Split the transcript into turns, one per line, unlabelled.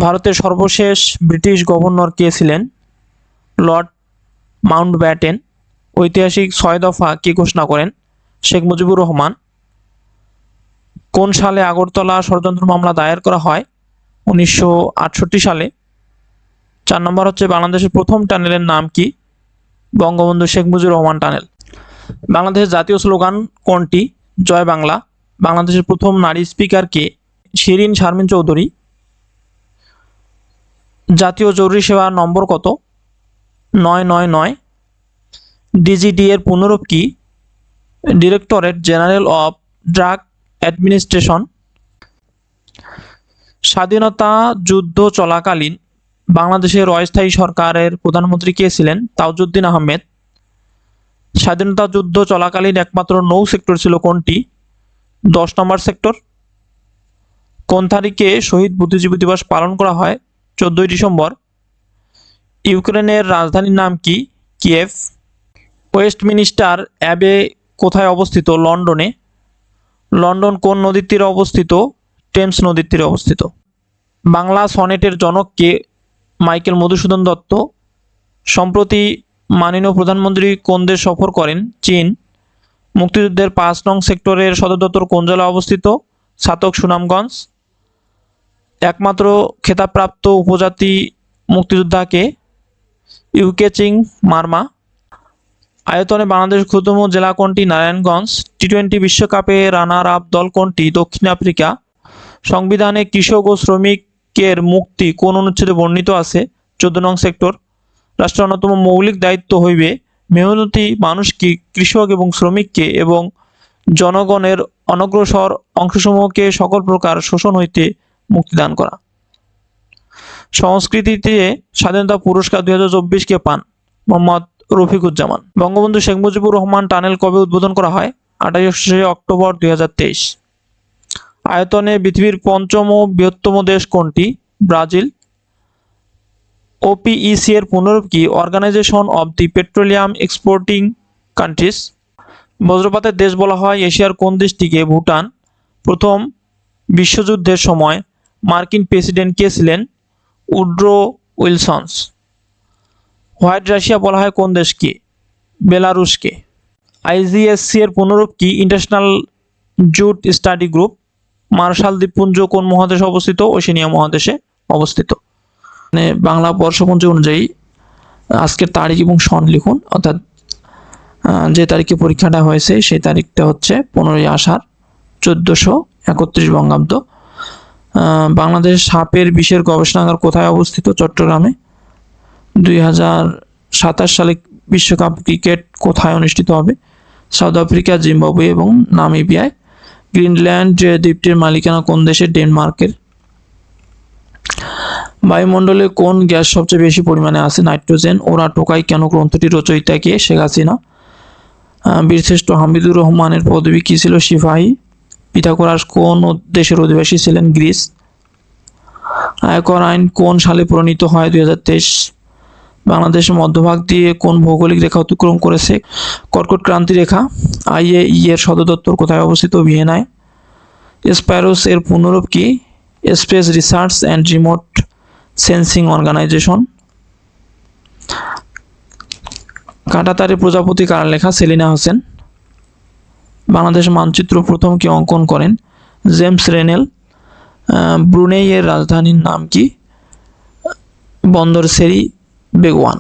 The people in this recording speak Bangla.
ভারতের সর্বশেষ ব্রিটিশ গভর্নর কে ছিলেন? Lord Mountbatten. ঐতিহাসিক 6 দফা কে ঘোষণা করেন? শেখ মুজিবুর রহমান। কোন সালে আগরতলা ষড়যন্ত্র মামলা দায়ের করা হয়? 1968 সালে। 4 নম্বর হচ্ছে বাংলাদেশের প্রথম টানেলের নাম কি? বঙ্গবন্ধু শেখ মুজিবুর রহমান টানেল। বাংলাদেশের জাতীয় স্লোগান কোনটি? জয় বাংলা। বাংলাদেশের প্রথম নারী স্পিকার কে? শিরিন শারমিন চৌধুরী। জাতীয় জরুরি সেবা নম্বর কত? 999। ডিজিডি এর পুনরূপ কি? Directorate general of drug administration. স্বাধীনতা যুদ্ধ চলাকালীন বাংলাদেশের অস্থায়ী সরকারের প্রধানমন্ত্রী কে ছিলেন? তাজউদ্দিন আহমেদ। স্বাধীনতা যুদ্ধ চলাকালীন একমাত্র নৌ সেক্টর ছিল কোনটি? 10 নম্বর সেক্টর। কোন তারিখে শহীদ বুদ্ধিজীবী দিবস পালন করা হয়? 14 ডিসেম্বর। ইউক্রেনের রাজধানীর নাম কি? কিয়েভ। ওয়েস্টমিনিস্টার অ্যাবে কোথায় অবস্থিত? লন্ডনে। লন্ডন কোন নদীর তীরে অবস্থিত? টেমস নদীর তীরে অবস্থিত। বাংলা সনেটের জনক কে? মাইকেল মধুসূদন দত্ত। সম্প্রতি মাননীয় প্রধানমন্ত্রী কোন দেশ সফর করেন? চীন। মুক্তিযুদ্ধের 5 নং সেক্টরের সদর দপ্তর কোন জেলায় অবস্থিত? ছাতক, সুনামগঞ্জ। একমাত্র খেতাবপ্রাপ্ত উপজাতি মুক্তিযোদ্ধা কে? ইউকে চিং মারমা। আয়তনে বাংলাদেশের ক্ষুদ্রতম জেলা কোনটি? নারায়ণগঞ্জ। টি-20 বিশ্বকাপে রানার আপ দল কোনটি? দক্ষিণ আফ্রিকা। সংবিধানে কৃষক ও শ্রমিকের মুক্তি কোন অনুচ্ছেদে বর্ণিত আছে? 14 নং সেক্টর। রাষ্ট্রের অন্যতম মৌলিক দায়িত্ব হইবে মেহনতি মানুষকে, কৃষক এবং শ্রমিককে এবং জনগণের অনগ্রসর অংশসমূহকে সকল প্রকার শোষণ হইতে মুক্তিদান করা। সংস্কৃতিতে স্বাধীনতা পুরস্কার 2024 কে পান? মোহাম্মদ রফিকুজ্জামান। বঙ্গবন্ধু শেখ মুজিবুর রহমান টানেল কবে উদ্বোধন করা হয়? 28 অক্টোবর 2023। আয়তনে পৃথিবীর 5ম বৃহত্তম দেশ কোনটি? ব্রাজিল। ওপিইসি এর পুনরূপ কি? Organization of the petroleum exporting countries. বজ্রপাতের দেশ বলা হয় এশিয়ার কোন দেশটিকে? ভুটান। প্রথম বিশ্বযুদ্ধের সময় মার্কিন প্রেসিডেন্ট কে ছিলেন? Woodrow Wilson's. হোয়াইট রাশিয়া বলা হয় কোন দেশকে? বেলারুশকে। আইজিএসসি এর পুনরূপ কি? International jute study group. Marshall দ্বীপপুঞ্জ কোন মহাদেশে অবস্থিত? ওশেনিয়া মহাদেশে অবস্থিত। মানে বাংলা বর্ষপঞ্জি অনুযায়ী আজকের তারিখ এবং সন লিখুন, অর্থাৎ যে তারিখে পরীক্ষাটা হয়েছে সেই তারিখটা হচ্ছে 15 আষাঢ় 1431 বঙ্গাব্দ। বাংলাদেশ সাপের বিষের গবেষণাগার কোথায় অবস্থিত? চট্টগ্রামে। 2027 সালে বিশ্বকাপ ক্রিকেট কোথায় অনুষ্ঠিত হবে? সাউথ আফ্রিকা, জিম্বাবুয়ে এবং নামিবিয়ায়। গ্রিনল্যান্ড দ্বীপটির মালিকানা কোন দেশের? ডেনমার্কের। বায়ুমণ্ডলে কোন গ্যাস সবচেয়ে বেশি পরিমাণে আছে? নাইট্রোজেন। ওরা টোকাই কেন গ্রন্থটি রচয়িতা কে? শেখ হাসিনা। বীরশ্রেষ্ঠ হামিদুর রহমানের পদবী কি ছিল? সিপাহী। পিথাগোরাস কোন দেশের অধিবাসী ছিলেন? গ্রিস। আয়কর আইন কোন সালে প্রণীত হয়? 2023। বাংলাদেশের মধ্যভাগ দিয়ে কোন ভৌগোলিক রেখা অতিক্রম করেছে? কর্কট ক্রান্তি রেখা। আইএই এর সদর দপ্তর কোথায় অবস্থিত? ভিয়েনায়। স্প্যারোস এর পুনরূপ কি? Space research and remote sensing organization. কাঁটাতারের প্রজাপতি কার লেখা? সেলিনা হোসেন। বাংলাদেশ মানচিত্র প্রথম কে অঙ্কন করেন? জেমস রেনেল। ব্রুনেই এর রাজধানীর নাম কি? বন্দর সেরি বেগওয়ান।